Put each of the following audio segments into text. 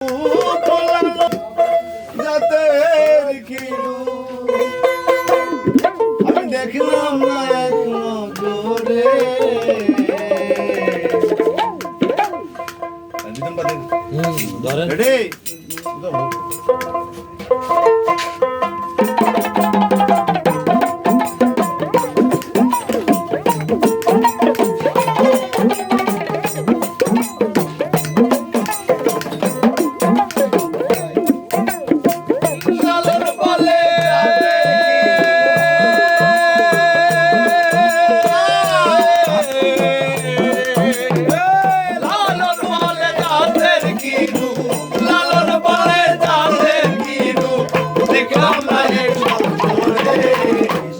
আমি দেখলাম না এক নজরে। রেডি?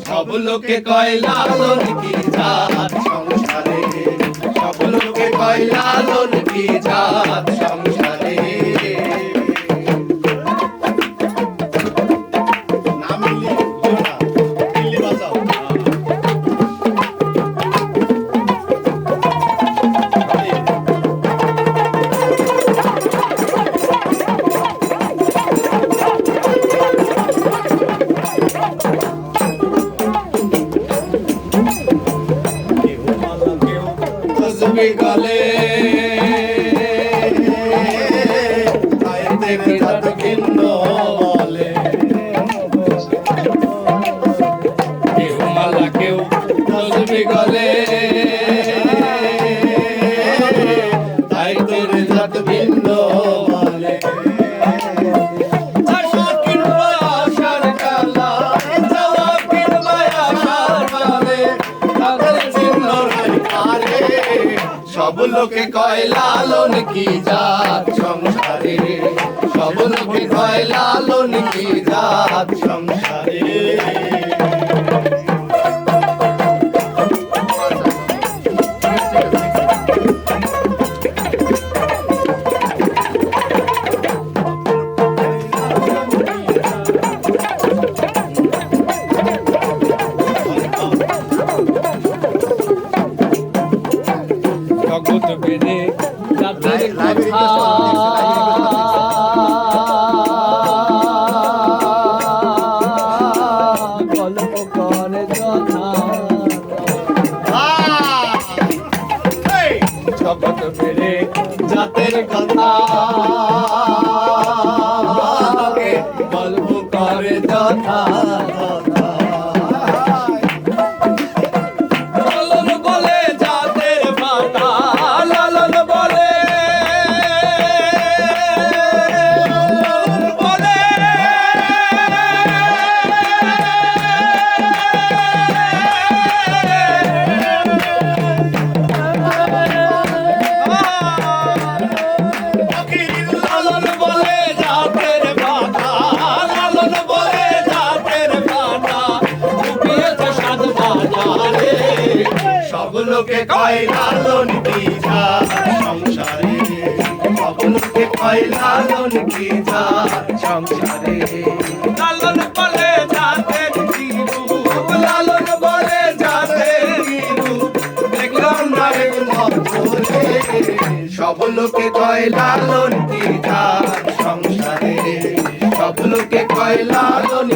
সব লোকে কয় লালন কি জাত সংসারে, সব লোকে কয় লালন কি জাত সংসারে। গলে বলে কেউ মালা কেউ তসবি গলে, তাই তোর জাত ভিন্ন বলে। সব লোকে কয় লালন কি জাত সংসারে, সব লোকে কয় লালন কি জাত সংসারে। জগৎ বেড়ে জাতের কথা গল্প করে যথা, জগৎ বেড়ে জাতের কথা গল্প করে যথা। সব লোকে কয় লালন কি জাত সংসারে, সব লোকে কয় লালন কি জাত সংসারে। লালন বলে জাতের কি রূপ, লালন বলে জাতের কি রূপ, দেখলাম না এক নজরে। সব লোকে কয় লালন কি জাত সংসারে, সব লোকে কয় লালন